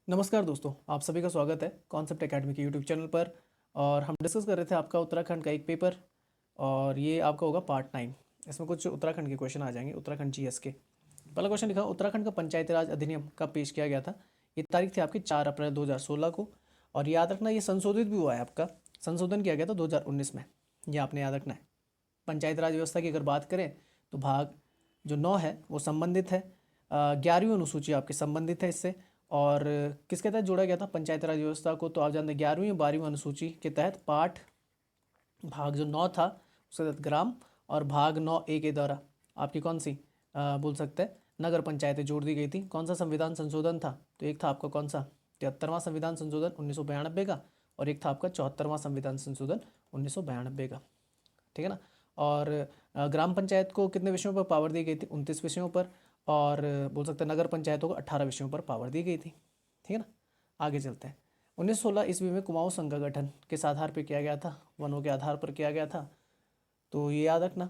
नमस्कार दोस्तों, आप सभी का स्वागत है कॉन्सेप्ट एकेडमी के यूट्यूब चैनल पर। और हम डिस्कस कर रहे थे आपका उत्तराखंड का एक पेपर, और ये आपका होगा पार्ट 9। इसमें कुछ उत्तराखंड के क्वेश्चन आ जाएंगे, उत्तराखंड जीएस के। पहला क्वेश्चन लिखा, उत्तराखंड का पंचायती राज अधिनियम कब पेश किया गया था। ये तारीख थी आपकी 4 अप्रैल 2016 को। और याद रखना, ये संशोधित भी हुआ है आपका, संशोधन किया गया था 2019 में। ये आपने याद रखना है। पंचायती राज व्यवस्था की अगर बात करें तो भाग जो 9 है वो संबंधित है, 11वीं अनुसूची आपकी संबंधित है इससे। और किसके तहत जोड़ा गया था पंचायती राज व्यवस्था को, तो आप जानते हैं 11वीं और 12वीं अनुसूची के तहत पाठ भाग जो 9 था उसके तहत ग्राम, और भाग 9A के द्वारा आपकी कौन सी बोल सकते हैं नगर पंचायतें जोड़ दी गई थी। कौन सा संविधान संशोधन था, तो एक था आपका कौन सा 73वां संविधान संशोधन 1992 का, और एक था आपका 74वां संविधान संशोधन 1992 का। ठीक है ना। और ग्राम पंचायत को कितने विषयों पर पावर दी गई थी, 29 विषयों पर। और बोल सकते हैं नगर पंचायतों को 18 विषयों पर पावर दी गई थी। ठीक है ना। आगे चलते हैं। 1916 ईस्वी में कुमाऊं संघ का गठन किस आधार पर किया गया था, वनों के आधार पर किया गया था। तो ये याद रखना,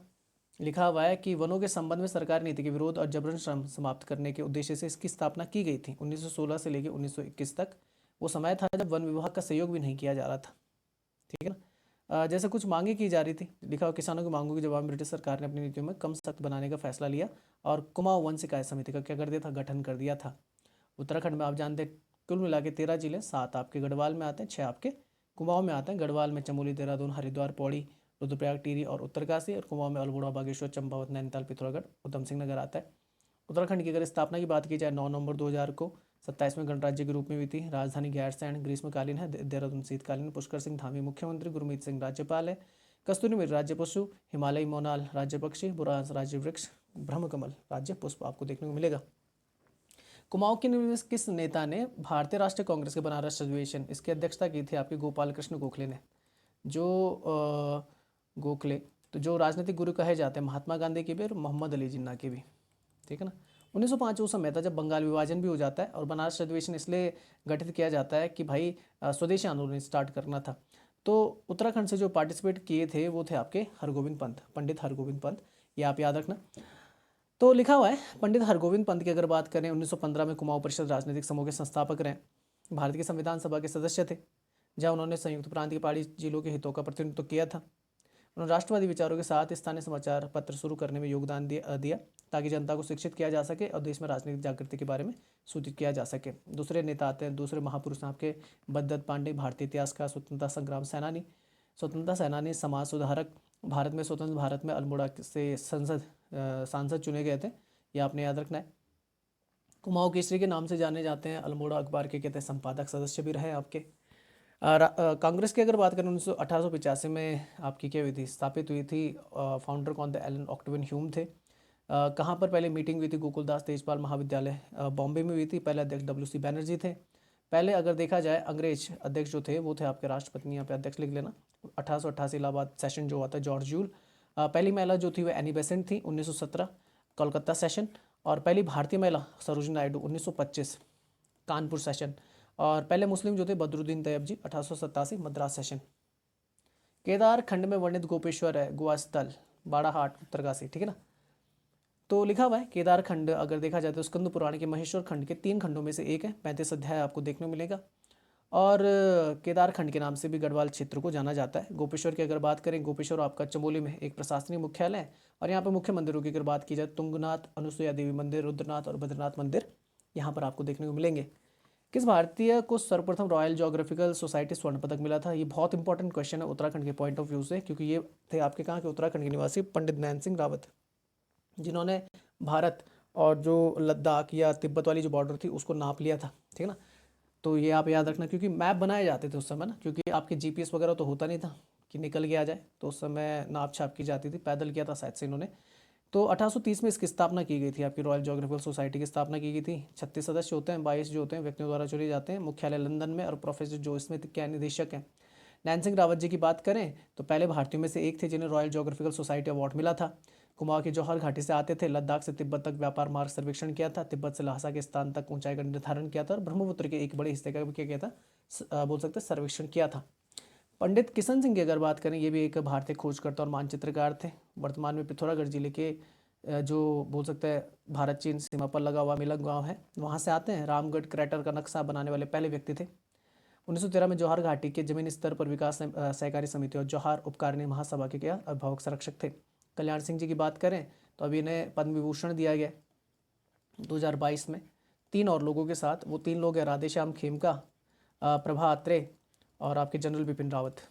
लिखा हुआ है कि वनों के संबंध में सरकारी नीति के विरोध और जबरन श्रम समाप्त करने के उद्देश्य से इसकी स्थापना की गई थी 1916 से लेकर 1921 तक। वो समय था जब वन विभाग का सहयोग भी नहीं किया जा रहा था। ठीक है ना। जैसे कुछ मांगे की जा रही थी, लिखा हुआ किसानों की मांगों के जवाब में ब्रिटिश सरकार ने अपनी नीतियों में कम सख्त बनाने का फैसला लिया और कुमाऊं वन शिकायत समिति का क्या कर दिया था, गठन कर दिया था। उत्तराखंड में आप जानते हैं कुल मिला के 13 जिले, 7 आपके गढ़वाल में आते हैं, 6 आपके कुमाऊं में आते हैं। गढ़वाल में चमोली, देहरादून, हरिद्वार, पौड़ी, रुद्रप्रयाग, टिहरी और उत्तरकाशी, और कुमाऊं में अल्मोड़ा, बागेश्वर, चंपावत, नैनीताल, पिथौरागढ़, उधम सिंह नगर आता है। उत्तराखंड की अगर स्थापना की बात की जाए 9 नवंबर 2000 को 27वें गणराज्य के रूप में हुई थी। राजधानी गैरसैंण ग्रीष्मकालीन है, देहरादून शीतकालीन। पुष्कर सिंह धामी मुख्यमंत्री, गुरमीत सिंह राज्यपाल है। कस्तूरी मृग राज्य पशु, हिमालयी मोनाल राज्य पक्षी, बुरांस राज्य वृक्ष, ब्रह्मकमल राज्य पुष्प आपको देखने को मिलेगा। कुमाऊं के निवास किस नेता ने भारतीय राष्ट्रीय कांग्रेस के बनारस अधिवेशन इसकी अध्यक्षता की थी, आपके गोपाल कृष्ण गोखले ने। जो गोखले तो जो राजनीतिक गुरु कहे जाते हैं महात्मा गांधी के भी और मोहम्मद अली जिन्ना के भी। ठीक है ना। 1905 वो समय था जब बंगाल विभाजन भी हो जाता है, और बनारस अधिवेशन इसलिए गठित किया जाता है कि भाई स्वदेशी आंदोलन स्टार्ट करना था। तो उत्तराखंड से जो पार्टिसिपेट किए थे वो थे आपके हरगोविंद पंत, पंडित हरगोविंद पंत, ये आप याद रखना। तो लिखा हुआ है पंडित हरगोविंद पंत की अगर बात करें 1915 में कुमाऊं परिषद राजनीतिक समूह के संस्थापक रहे। भारत की संविधान सभा के सदस्य थे, जहां उन्होंने संयुक्त प्रांत की पहाड़ी जिलों के हितों का प्रतिनिधित्व किया था। उन्होंने राष्ट्रवादी विचारों के साथ स्थानीय समाचार पत्र शुरू करने में योगदान दिया ताकि जनता को शिक्षित किया जा सके और देश में राजनीतिक जागृति के बारे में सूचित किया जा सके। दूसरे नेता आते हैं, दूसरे महापुरुष आपके बद्दत्त पांडे, भारतीय इतिहास का स्वतंत्रता संग्राम सेनानी, स्वतंत्रता सेनानी, समाज सुधारक। भारत में स्वतंत्र भारत में अल्मोड़ा से सांसद चुने गए थे, ये आपने याद रखना है। कुमाऊं केसरी के नाम से जाने जाते हैं, अल्मोड़ा अखबार के कहते हैं संपादक सदस्य भी रहे आपके। कांग्रेस की अगर बात करें 1885 में आपकी क्या हुई थी, स्थापित हुई थी। फाउंडर कौन थे, एलन ऑक्टेवियन ह्यूम थे। कहाँ पर पहले मीटिंग हुई थी, गोकुलदास तेजपाल महाविद्यालय बॉम्बे में हुई थी। पहले अध्यक्ष WC बैनर्जी थे। पहले अगर देखा जाए अंग्रेज अध्यक्ष जो थे वो थे आपके राष्ट्रपति, यहाँ पे अध्यक्ष लिख लेना। 1888 इलाहाबाद सेशन जो हुआ था, जॉर्ज जूल। पहली महिला जो थी वो एनी बेसेंट थी, 1917 कोलकाता सेशन। और पहली भारतीय महिला सरोजिनी नायडू 1925 कानपुर सेशन। और पहले मुस्लिम जो थे बदरुद्दीन तैयब जी 1887 मद्रास सेशन। केदार खंड में वर्णित गोपेश्वर है, गोवा स्थल, बाड़ाहाट, उत्तरकाशी। ठीक है ना। तो लिखा हुआ है केदार खंड अगर देखा जाए तो स्कंद पुराण के महेश्वर खंड के 3 खंडों में से एक है, 35 अध्याय आपको देखने को मिलेगा। और केदार खंड के नाम से भी गढ़वाल क्षेत्र को जाना जाता है। गोपेश्वर की अगर बात करें, गोपेश्वर आपका चमोली में एक प्रशासनिक मुख्यालय है। और यहाँ पर मुख्य मंदिरों की अगर बात की जाए, तुंगनाथ, अनुसुईया देवी मंदिर, रुद्रनाथ और बद्रीनाथ मंदिर यहाँ पर आपको देखने को मिलेंगे। किस भारतीय को सर्वप्रथम रॉयल ज्योग्राफिकल सोसाइटी स्वर्ण पदक मिला था, ये बहुत इंपॉर्टेंट क्वेश्चन है उत्तराखंड के पॉइंट ऑफ व्यू से, क्योंकि ये थे आपके कहाँ के उत्तराखंड के निवासी पंडित नैन सिंह रावत, जिन्होंने भारत और जो लद्दाख या तिब्बत वाली जो बॉर्डर थी उसको नाप लिया था। ठीक है ना। तो ये आप याद रखना, क्योंकि मैप बनाए जाते थे उस समय ना, क्योंकि आपके GPS वगैरह तो होता नहीं था कि निकल के आ जाए, तो उस समय नाप छाप की जाती थी, पैदल किया था शायद से इन्होंने। तो 1830 में इसकी स्थापना की गई थी, आपकी रॉयल ज्योग्राफिकल सोसाइटी की स्थापना की गई थी। 36 सदस्य होते हैं, 22 जो होते हैं व्यक्तियों द्वारा चुने जाते हैं। मुख्यालय लंदन में, और प्रोफेसर जो स्मिथ क्या निदेशक हैं। नैन सिंह रावत जी की बात करें तो पहले भारतीयों में से एक थे जिन्हें रॉयल ज्योग्राफिकल सोसाइटी अवार्ड मिला था। कुमाऊं के जौहर घाटी से आते थे, लद्दाख से तिब्बत तक व्यापार मार्ग सर्वेक्षण किया था, तिब्बत से लहासा के स्थान तक ऊंचाई का निर्धारण किया था, और ब्रह्मपुत्र के एक बड़े हिस्से का भी क्या किया था, बोल सकते हैं सर्वेक्षण किया था। पंडित किशन सिंह की अगर बात करें, ये भी एक भारतीय खोजकर्ता और मानचित्रकार थे। वर्तमान में पिथौरागढ़ जिले के जो बोल सकते हैं भारत चीन सीमा पर लगा हुआ मिलक गांव है, वहाँ से आते हैं। रामगढ़ क्रैटर का नक्शा बनाने वाले पहले व्यक्ति थे। 1913 में जौहर घाटी के जमीनी स्तर पर विकास सहकारी समिति और जौहर उपकारिणी महासभा के क्या अभिभावक संरक्षक थे। कल्याण सिंह जी की बात करें तो अभी इन्हें पद्म विभूषण दिया गया 2022 में। 3 और लोगों के साथ, वो 3 लोग हैं राधेश्याम खेमका, प्रभा अत्रे और आपके जनरल बिपिन रावत।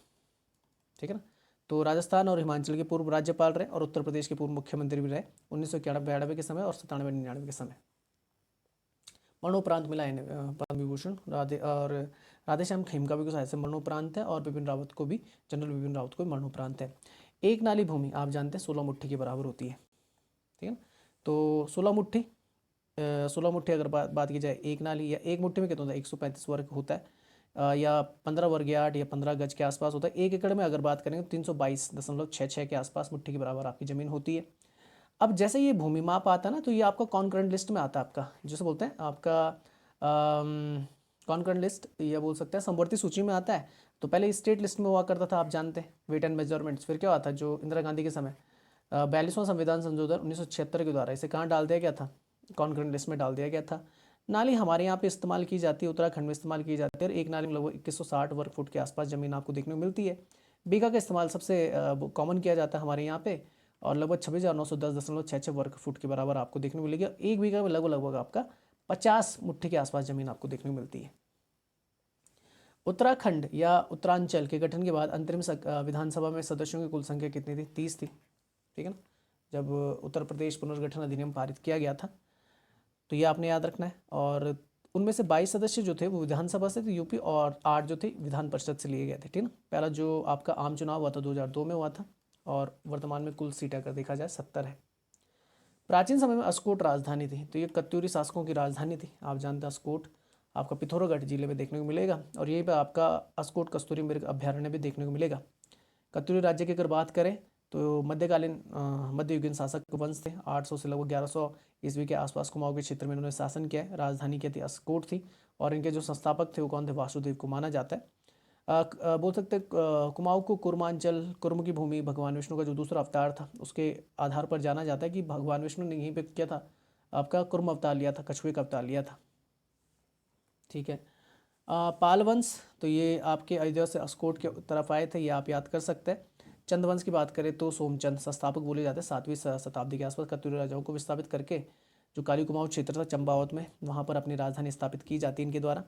ठीक है ना। तो राजस्थान और हिमाचल के पूर्व राज्यपाल रहे और उत्तर प्रदेश के पूर्व मुख्यमंत्री भी रहे 1991 के समय और 97-99 के समय। मरणोपरांत मिला इन्हें पद्म विभूषण। राधेश्याम खेमका भी कुछ ऐसे मरणोपरांत है और बिपिन रावत को भी, जनरल बिपिन रावत को भी मरणोपरांत है। एक नाली भूमि आप जानते हैं 16 मुट्ठी के बराबर होती है। ठीक है ना। तो 16 मुट्ठी अगर बात की जाए, एक नाली या एक मुट्ठी में कितना होता है 135 वर्ग होता है, या 15 वर्ग यार्ड या 15 गज के आसपास होता है। 1 एकड़ में अगर बात करेंगे तो 322.66 के आसपास मुट्ठी के बराबर आपकी ज़मीन होती है। अब जैसे ये भूमि माप आता है ना, तो ये आपका कॉन्करेंट लिस्ट में आता है, आपका जैसे बोलते हैं आपका कॉन्करेंट लिस्ट या बोल सकते हैं समवर्ती सूची में आता है। तो पहले स्टेट लिस्ट में हुआ करता था, आप जानते हैं, वेट एंड मेजरमेंट्स। फिर क्या हुआ था, जो इंदिरा गांधी के समय 42वां संविधान संशोधन 1976 के द्वारा इसे कहाँ डाल दिया गया था, कॉन्करेंट लिस्ट में डाल दिया गया था। नाली हमारे यहाँ पे इस्तेमाल की जाती है, उत्तराखंड में इस्तेमाल की जाती है, और एक नाली में लगभग 2160 वर्ग फुट के आसपास ज़मीन आपको देखने को मिलती है। बीघा का इस्तेमाल सबसे कॉमन किया जाता है हमारे यहाँ पे, और लगभग 26,910.66 वर्ग फुट के बराबर आपको देखने को मिलेगी। एक बीघा में लगभग आपका 50 मुट्ठी के आसपास ज़मीन आपको देखने को मिलती है। उत्तराखंड या उत्तरांचल के गठन के बाद अंतरिम विधानसभा में सदस्यों की कुल संख्या कितनी थी, 30 थी। ठीक है ना। जब उत्तर प्रदेश पुनर्गठन अधिनियम पारित किया गया था, तो ये आपने याद रखना है। और उनमें से 22 सदस्य जो थे वो विधानसभा से थे यूपी, और 8 जो थे विधान परिषद से लिए गए थे। ठीक ना। पहला जो आपका आम चुनाव हुआ था 2002 में हुआ था, और वर्तमान में कुल सीटें अगर देखा जाए 70 है। प्राचीन समय में अस्कोट राजधानी थी, तो ये कत्यूरी शासकों की राजधानी थी। आप जानते हैं अस्कोट आपका पिथौरागढ़ जिले में देखने को मिलेगा, और यहीं पर आपका अस्कोट कस्तूरी मृग अभ्यारण्य भी देखने को मिलेगा। कत्यूरी राज्य की अगर बात करें तो मध्यकालीन मध्ययुगीन शासक वंश थे। 800 से लगभग 1100 ईस्वी के आसपास कुमाऊं के क्षेत्र में इन्होंने शासन किया है। राजधानी क्या थी, अस्कोट थी, और इनके जो संस्थापक थे वो कौन थे, वासुदेव को माना जाता है। बोल सकते हैं कुमाऊं को कुर्मांचल, कुर्म की भूमि, भगवान विष्णु का जो दूसरा अवतार था उसके आधार पर जाना जाता है कि भगवान विष्णु ने यहीं पे क्या था, आपका कुर्म अवतार लिया था, कछुए का अवतार लिया था। ठीक है। पाल वंश, तो ये आपके अयोध्या से अस्कोट के तरफ आए थे, ये आप याद कर सकते हैं। चंद वंश की बात करें तो सोमचंद संस्थापक बोले जाते हैं। 7वीं शताब्दी के आसपास कत्यूरी राजाओं को विस्थापित करके जो काली कुमाऊं क्षेत्र था चंपावत में, वहाँ पर अपनी राजधानी स्थापित की जाती है इनके द्वारा।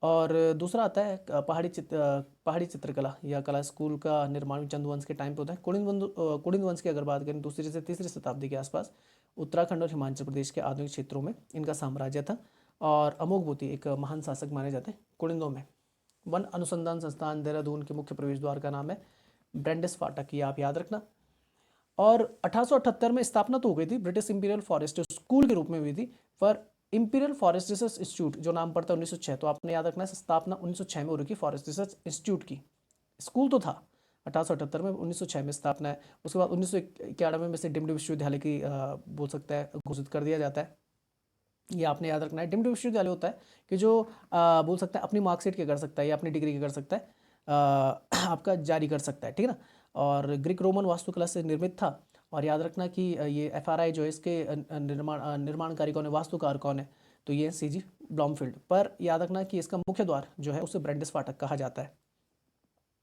और दूसरा आता है पहाड़ी चित्रकला या कला स्कूल का निर्माण चंद वंश के टाइम पे होता है। कुड़िन वंश की अगर बात करें 2री से 3री शताब्दी के आसपास उत्तराखंड और हिमाचल प्रदेश के आधुनिक क्षेत्रों में इनका साम्राज्य था, और अमोघवती एक महान शासक माने जाते हैं कुड़िंदों में। वन अनुसंधान संस्थान देहरादून के मुख्य प्रवेश द्वार का नाम है ब्रेंडिस फाटक, ये आप याद रखना। और 1878 में स्थापना तो हो गई थी, ब्रिटिश इंपीरियल फॉरेस्ट स्कूल के रूप में हुई थी, पर इंपीरियल फॉरेस्ट रिसर्च इंस्टीट्यूट जो नाम पड़ता है 1906, तो आपने याद रखना है स्थापना 1906 में हो रही फॉरेस्ट रिसर्च इंस्टीट्यूट की। स्कूल तो था 1878 में, 1906 में स्थापना है। उसके बाद 1991 में से डिम्ड विश्वविद्यालय की बोल सकता है घोषित कर दिया जाता है। ये आपने याद रखना है। डिम्ड विश्वविद्यालय होता है कि जो बोल सकता है अपनी मार्कशीट क्या कर सकता है या अपनी डिग्री क्या कर सकता है, आपका जारी कर सकता है। ठीक है ना। और ग्रीक रोमन वास्तुकला से निर्मित था। और याद रखना कि ये FRI जो है इसके निर्माणकारी कौन है, वास्तुकार कौन है, तो ये CG ब्लॉमफील्ड। पर याद रखना कि इसका मुख्य द्वार जो है उसे ब्रेंडिस फाटक कहा जाता है।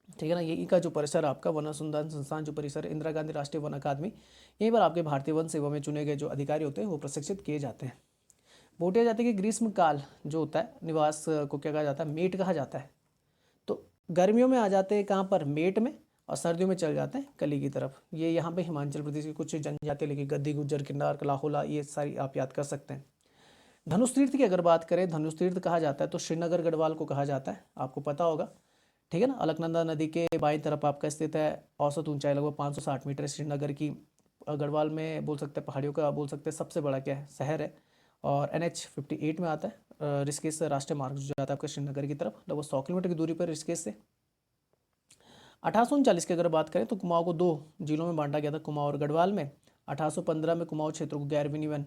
ठीक है ना। यही का जो परिसर आपका वन अनुसंधान संस्थान जो परिसर है, इंदिरा गांधी राष्ट्रीय वन अकादमी, यहीं पर आपके भारतीय वन सेवा में चुने गए जो अधिकारी होते हैं वो प्रशिक्षित किए जाते हैं। बोटिया जाति के ग्रीष्म काल जो होता है निवास को क्या कहा जाता है, मेट कहा जाता है। तो गर्मियों में आ जाते हैं कहाँ पर, मेट में, और सर्दियों में चल जाते हैं कली की तरफ। ये यहाँ पे हिमाचल प्रदेश की कुछ जनजाति लेके गद्दी, गुज्जर, किन्नार, लाहौला, ये सारी आप याद कर सकते हैं। धनुष तीर्थ की अगर बात करें, धनुष तीर्थ कहा जाता है तो श्रीनगर गढ़वाल को कहा जाता है, आपको पता होगा। ठीक है ना। अलकनंदा नदी के बाईं तरफ आपका स्थित है। औसत ऊंचाई लगभग 560 मीटर श्रीनगर की। गढ़वाल में बोल सकते हैं पहाड़ियों का बोल सकते हैं सबसे बड़ा क्या है, शहर है। और NH 58 में आता है। ऋषिकेश से राष्ट्रीय मार्ग जो जाता है आपका श्रीनगर की तरफ, लगभग 100 किलोमीटर की दूरी पर ऋषिकेश से। 1839 की अगर बात करें तो कुमाऊं को 2 जिलों में बांटा गया था, कुमाऊं और गढ़वाल में। 1815 में कुमाऊं क्षेत्र को गैर विनिमय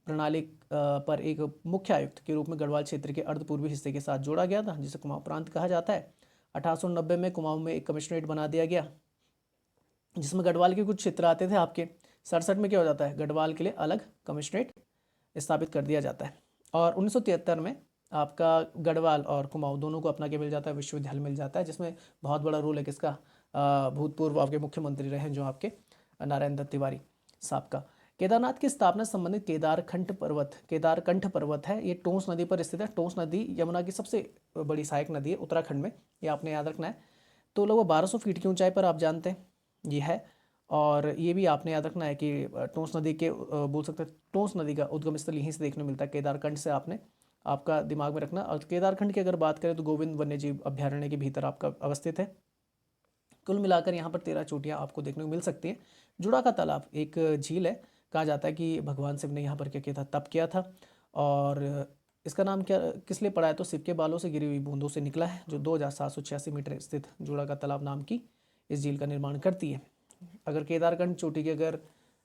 प्रणाली पर एक मुख्य आयुक्त के रूप में गढ़वाल क्षेत्र के अर्ध पूर्वी हिस्से के साथ जोड़ा गया था, जिसे कुमाऊं प्रांत कहा जाता है। 1890 में कुमाऊं में एक कमिश्नरेट बना दिया गया, जिसमें गढ़वाल के कुछ क्षेत्र आते थे आपके, 67 में क्या हो जाता है, गढ़वाल के लिए अलग कमिश्नरेट स्थापित कर दिया जाता है। और 1973 में आपका गढ़वाल और कुमाऊं दोनों को अपना क्या मिल जाता है, विश्वविद्यालय मिल जाता है, जिसमें बहुत बड़ा रोल है किसका, भूतपूर्व आपके मुख्यमंत्री रहे हैं जो आपके नारायण दत्त तिवारी साहब का। केदारनाथ की स्थापना से संबंधित केदारकंठ पर्वत है, ये टोंस नदी पर स्थित है। टोंस नदी यमुना की सबसे बड़ी सहायक नदी है उत्तराखंड में, ये आपने याद रखना है। तो लगभग 1200 फीट की ऊंचाई पर आप जानते हैं ये है। और ये भी आपने याद रखना है कि टोंस नदी के बोल सकते हैं टोंस नदी का उद्गम स्थल यहीं से देखने को मिलता है, केदारकंठ से आपने आपका दिमाग में रखना। और केदारखंड की अगर बात करें तो गोविंद वन्यजीव अभ्यारण्य के भीतर आपका अवस्थित है। कुल मिलाकर यहाँ पर 13 चोटियाँ आपको देखने को मिल सकती हैं। जुड़ा का तालाब एक झील है, कहा जाता है कि भगवान शिव ने यहाँ पर क्या किया था, तप किया था। और इसका नाम क्या किस लिए पड़ा है, तो शिव के बालों से गिरी हुई बूंदों से निकला है, जो 2786 मीटर स्थित जुड़ा का तालाब नाम की इस झील का निर्माण करती है। अगर केदारखंड चोटी की अगर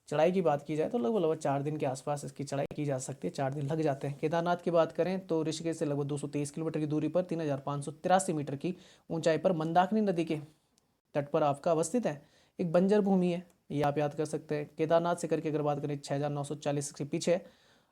चढ़ाई की बात की जाए तो लगभग 4 दिन के आसपास इसकी चढ़ाई की जा सकती है, 4 दिन लग जाते हैं। केदारनाथ की बात करें तो ऋषिकेश से लगभग 223 किलोमीटर की दूरी पर 3583 मीटर की ऊंचाई पर मंदाकिनी नदी के तट पर आपका अवस्थित है। एक बंजर भूमि है, ये आप याद कर सकते हैं। केदारनाथ से करके अगर बात करें 6940 के पीछे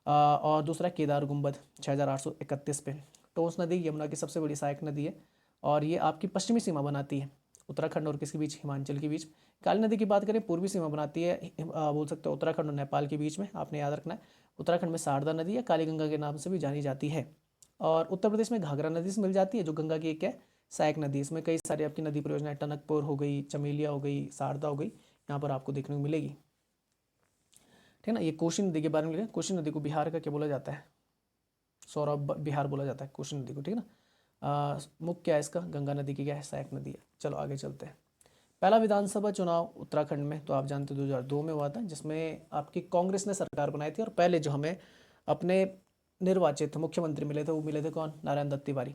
और दूसरा केदार गुंबद 6831 पे। टोंस नदी यमुना की सबसे बड़ी सहायक नदी है और ये आपकी पश्चिमी सीमा बनाती है उत्तराखंड और किसके बीच, हिमाचल के बीच। काली नदी की बात करें पूर्वी सीमा बनाती है बोल सकते हो उत्तराखंड और नेपाल के बीच में, आपने याद रखना है। उत्तराखंड में शारदा नदी या काली गंगा के नाम से भी जानी जाती है। और उत्तर प्रदेश में घाघरा नदी से मिल जाती है, जो गंगा की एक है सहायक नदी। इसमें कई सारी आपकी नदी परियोजनाएं, टनकपुर हो गई, चमेलिया हो गई, शारदा हो गई, यहाँ पर आपको देखने को मिलेगी। ठीक है ना। ये कोशी नदी के बारे में लिखा, कोशी नदी को बिहार का क्या बोला जाता है, सौरभ बिहार बोला जाता है कोशी नदी को। ठीक है ना। मुख्य क्या है इसका, गंगा नदी की क्या है, सहायक नदी है। चलो आगे चलते हैं। पहला विधानसभा चुनाव उत्तराखंड में तो आप जानते 2002 में हुआ था, जिसमें आपकी कांग्रेस ने सरकार बनाई थी। और पहले जो हमें अपने निर्वाचित मुख्यमंत्री मिले थे वो मिले थे कौन, नारायण दत्त तिवारी।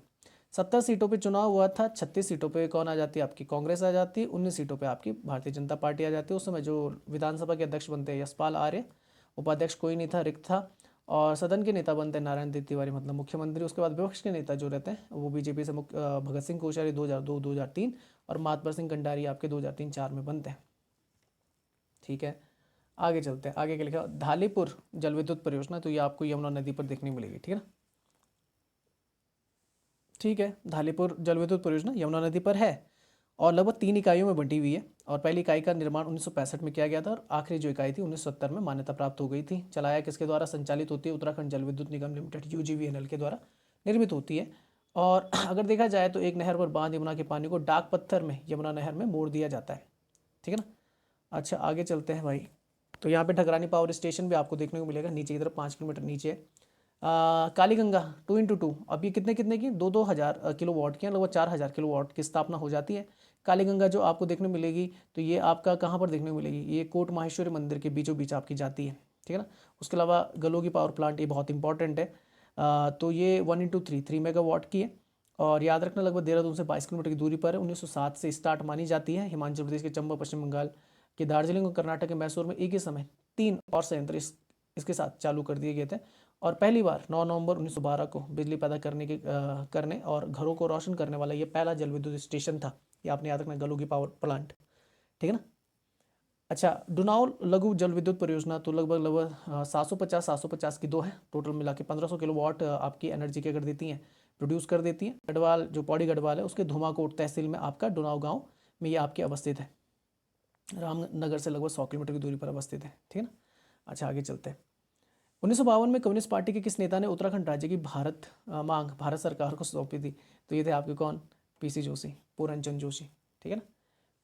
70 सीटों पे चुनाव हुआ था, 36 सीटों पे कौन आ जाती है, आपकी कांग्रेस आ जाती है, 19 सीटों पे आपकी भारतीय जनता पार्टी आ जाती है। उस समय जो विधानसभा के अध्यक्ष बनते हैं यशपाल आर्य, उपाध्यक्ष कोई नहीं था, रिक्त था। और सदन के नेता बनते हैं नारायण दत्त तिवारी, मतलब मुख्यमंत्री। उसके बाद विपक्ष के नेता जो रहते हैं वो बीजेपी से भगत सिंह कोश्यारी 2002 2003 और महात्मा सिंह कंडारी आपके 2003-4 में बनते हैं। ठीक है, आगे चलते हैं। आगे क्या लिखा, धालीपुर जल विद्युत परियोजना, तो ये आपको यमुना नदी पर देखने मिलेगी। ठीक है ना। ठीक है, धालीपुर जल विद्युत परियोजना यमुना नदी पर है और लगभग 3 इकाइयों में बंटी हुई है। और पहली इकाई का निर्माण 1965 में किया गया था और आखिरी जो इकाई थी 1970 में मान्यता प्राप्त हो गई थी। चलाया किसके द्वारा संचालित होती है, उत्तराखंड जल विद्युत निगम लिमिटेड यूजीवीएनएल के द्वारा निर्मित होती है। और अगर देखा जाए तो एक नहर पर बांध यमुना के पानी को डाक पत्थर में यमुना नहर में मोड़ दिया जाता है। ठीक है ना। अच्छा आगे चलते हैं भाई। तो यहाँ पे ढगरानी पावर स्टेशन भी आपको देखने को मिलेगा, नीचे की तरफ 5 किलोमीटर नीचे है। कालीगंगा 2x2, अब ये कितने कितने की 2-2 हज़ार किलो वाट की, लगभग 4000 किलो वाट की स्थापना हो जाती है। कालीगंगा जो आपको देखने को मिलेगी तो ये आपका कहाँ पर देखने को मिलेगी, ये कोट माहेश्वरी मंदिर के बीचों बीच आपकी जाती है। ठीक है ना। उसके अलावा गलोगी पावर प्लांट, ये बहुत इंपॉर्टेंट है। तो ये 1x3 3 मेगावाट की है। और याद रखना लगभग देहरादून से 22 किलोमीटर की दूरी पर है। 1907 से स्टार्ट मानी जाती है। हिमाचल प्रदेश के चंबा, पश्चिम बंगाल के दार्जिलिंग और कर्नाटक के मैसूर में एक ही समय 3 और संयंत्र इसके साथ चालू कर दिए गए थे। और पहली बार 9 नवंबर 1912 को बिजली पैदा करने और घरों को रोशन करने वाला ये पहला जल विद्युत स्टेशन था। ये आपने याद रखना, गलोगी पावर प्लांट। ठीक है ना। अच्छा, डुनाउल लघु जल विद्युत परियोजना तो लगभग 750 की 2 है, टोटल मिला के 1500 किलोवाट आपकी एनर्जी की अगर देती हैं, प्रोड्यूस कर देती है। गढ़वाल जो पौड़ी गढ़वाल है उसके धुमाकोट तहसील में आपका डुनाव गाँव में ये आपके अवस्थित है। रामनगर से लगभग 100 किलोमीटर की दूरी पर अवस्थित है। ठीक है ना। अच्छा आगे चलते हैं। 1952 में कम्युनिस्ट पार्टी के किस नेता ने उत्तराखंड राज्य की मांग भारत सरकार को सौंपी थी, तो ये थे आपके कौन, पीसी जोशी, पूरनचंद जोशी। ठीक है ना।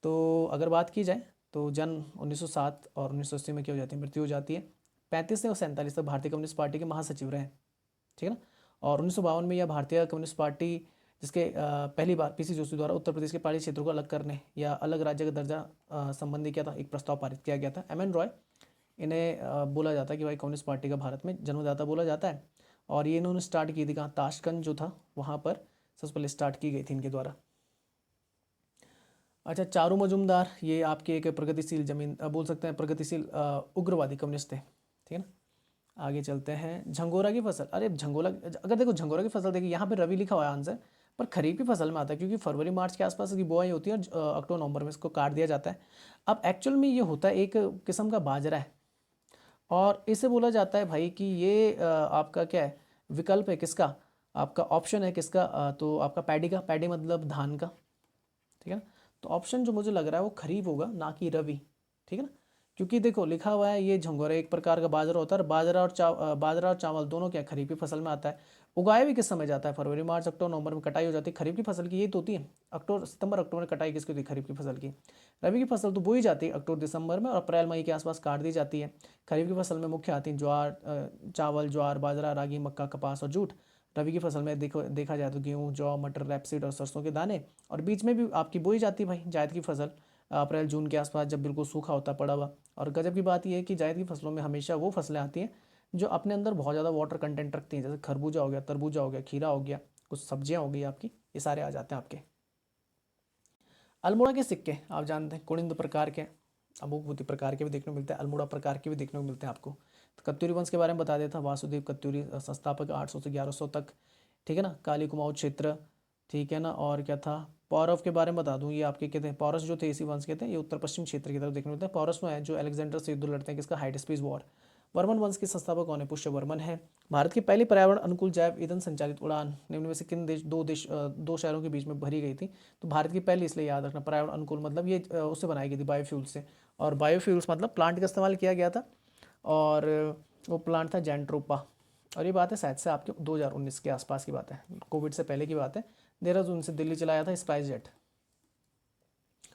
तो अगर बात की जाए तो जन्म 1907 और 1980 में क्या हो जाती है, मृत्यु हो जाती है। 35 से 47 तक भारतीय कम्युनिस्ट पार्टी के महासचिव रहे। ठीक है ना। और 1952 में यह भारतीय कम्युनिस्ट पार्टी जिसके पहली बार पीसी जोशी द्वारा उत्तर प्रदेश के पहाड़ी क्षेत्रों को अलग करने या अलग राज्य का दर्जा संबंधी क्या था, एक प्रस्ताव पारित किया गया था। एम एन रॉय, इन्हें बोला जाता है कि भाई कम्युनिस्ट पार्टी का भारत में जन्मदाता बोला जाता है। और ये इन्होंने स्टार्ट की थी कहाँ, ताशकंद जो था वहाँ पर सबसे पहले स्टार्ट की गई थी इनके द्वारा। अच्छा, चारू मजुमदार ये आपके एक प्रगतिशील बोल सकते हैं प्रगतिशील उग्रवादी कम्युनिस्ट थे। ठीक है ना। आगे चलते हैं। झंगोरा की फसल, अरे झंगोरा, अगर देखो झंगोरा की फसल देखिए यहाँ पे रवि लिखा हुआ है आंसर, पर खरीफ की फसल में आता है, क्योंकि फरवरी मार्च के आसपास की बुआई होती है और अक्टूबर नवंबर में इसको काट दिया जाता है। अब एक्चुअल में ये होता है एक किस्म का बाजरा है, और इसे बोला जाता है भाई कि ये आपका क्या है, विकल्प है किसका, आपका ऑप्शन है किसका, तो आपका पैडी का, पैडी मतलब धान का, ठीक है ना। तो ऑप्शन जो मुझे लग रहा है वो खरीफ होगा, ना कि रवि, ठीक है ना। क्योंकि देखो लिखा हुआ है ये झंगोरा एक प्रकार का बाजरा होता है, और बाजरा और चावल दोनों क्या खरीफ की फसल में आता है। उगाया भी किस समय जाता है, फरवरी मार्च अक्टूबर नवंबर में कटाई हो जाती है खरीफ की फसल की, ये तो होती है अक्टूबर सितंबर अक्टूबर में कटाई किसकी होती है, खरीफ की फसल की। रबी की फसल तो बोई जाती है अक्टूबर दिसंबर में, और अप्रैल मई के आसपास काट दी जाती है। खरीफ की फसल में मुख्य आती हैं ज्वार, चावल, ज्वार, बाजरा, रागी, मक्का, कपास और जूट। रबी की फसल में देखा जाए तो गेहूँ, जौ, मटर, रैपसीड और सरसों के दाने, और बीच में भी आपकी बोई जाती है भाई जायद की फसल, अप्रैल जून के आसपास, जब बिल्कुल सूखा होता पड़ा हुआ। और गजब की बात यह है कि जायद की फसलों में हमेशा वो फसलें आती हैं जो अपने अंदर बहुत ज़्यादा वाटर कंटेंट रखती हैं, जैसे खरबूजा हो गया, तरबूजा हो गया, खीरा हो गया, कुछ सब्जियां हो गई आपकी, ये सारे आ जाते हैं आपके। अल्मोड़ा के सिक्के आप जानते हैं कुनिंद प्रकार के, अमुकभूति प्रकार के भी देखने को मिलते हैं, अल्मोड़ा प्रकार के भी देखने को मिलते हैं आपको। तो कत्यूरी वंश के बारे में बता देता, वासुदेव कत्यूरी संस्थापक 800 से 1100 तक, ठीक है ना। काली कुमाऊं क्षेत्र, ठीक है ना। और क्या था, पौरव के बारे में बता दूं, ये आपके कहते हैं पौरस जो थे इसी वंश के थे, ये उत्तर पश्चिम क्षेत्र की तरफ देखने को मिलते हैं। पौरस में है जो अलेक्जेंडर से युद्ध लड़ते हैं, किसका, हाइडेस्पीस वॉर। वर्मन वंश के संस्थापक कौन है, पुष्यवर्मन है। भारत की पहली पर्यावरण अनुकूल जैव ईंधन संचालित उड़ान निम्न में से किन दो शहरों के बीच में भरी गई थी। तो भारत की पहली, इसलिए याद रखना, पर्यावरण अनुकूल मतलब ये उससे बनाई गई थी बायोफ्यूल से, और बायोफ्यूल्स मतलब प्लांट का इस्तेमाल किया गया था, और वो प्लांट था जैंट्रोपा। और ये बात है शायद से आपके 2019 के आसपास की बात है, कोविड से पहले की बात है। देहरादून से दिल्ली चलाया था स्पाइस जेट,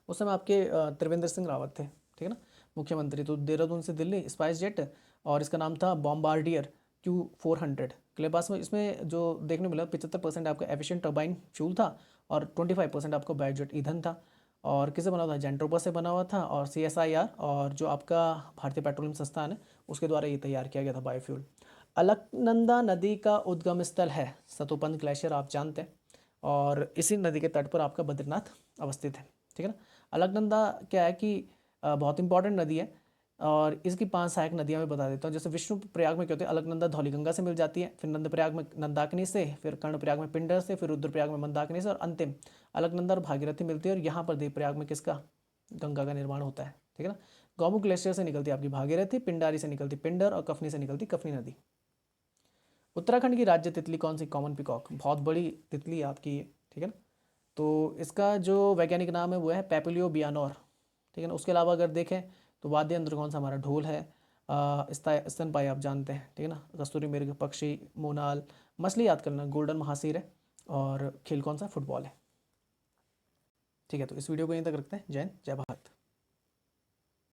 उस समय आपके त्रिवेंद्र सिंह रावत थे, ठीक है ना, मुख्यमंत्री। तो देहरादून से दिल्ली स्पाइस जेट, और इसका नाम था बॉम्बार्डियर Q400 के पास में। इसमें जो देखने को मिला 75% आपका एफिशिएंट टर्बाइन फ्यूल था, और 25% आपका बायोजेट ईंधन था। और किससे बना हुआ था, जेंट्रोपा से बना हुआ था, और CSIR और जो आपका भारतीय पेट्रोलियम संस्थान है उसके द्वारा ये तैयार किया गया था बायोफ्यूल। अलकनंदा नदी का उद्गम स्थल है सतोपंथ ग्लेशियर, आप जानते हैं, और इसी नदी के तट पर आपका बद्रीनाथ अवस्थित है, ठीक है ना। अलकनंदा क्या है कि बहुत इंपॉर्टेंट नदी है, और इसकी 5 सहायक नदियां मैं बता देता हूँ। जैसे विष्णु प्रयाग में क्या होती है, अलकनंदा धौलीगंगा से मिल जाती है, फिर नंदप्रयाग में नंदाकिनी से, फिर कर्णप्रयाग में पिंडर से, फिर रुद्रप्रयाग में मंदाकिनी से, और अंतिम अलकनंदा और भागीरथी मिलती है, और यहाँ पर देवप्रयाग में किसका, गंगा का निर्माण होता है, ठीक है ना। गौमुख ग्लेशियर से निकलती है आपकी भागीरथी, पिंडारी से निकलती पिंडर, और कफनी से निकलती कफनी नदी। उत्तराखंड की राज्य तितली कौन सी, कॉमन पिकॉक, बहुत बड़ी तितली है आपकी ये, ठीक है ना। तो इसका जो वैज्ञानिक नाम है वो है पेपिलियो बियानोर, ठीक है ना। उसके अलावा अगर देखें तो वाद्य यंत्र कौन सा, हमारा ढोल है। स्तनपायी आप जानते हैं, ठीक है ना, कस्तूरी मृग, पक्षी, मोनाल। मछली याद करना, गोल्डन महासीर है। और खेल कौन सा, फुटबॉल है। ठीक है, तो इस वीडियो को यहीं तक रखते हैं। जय हिंद, जय भारत।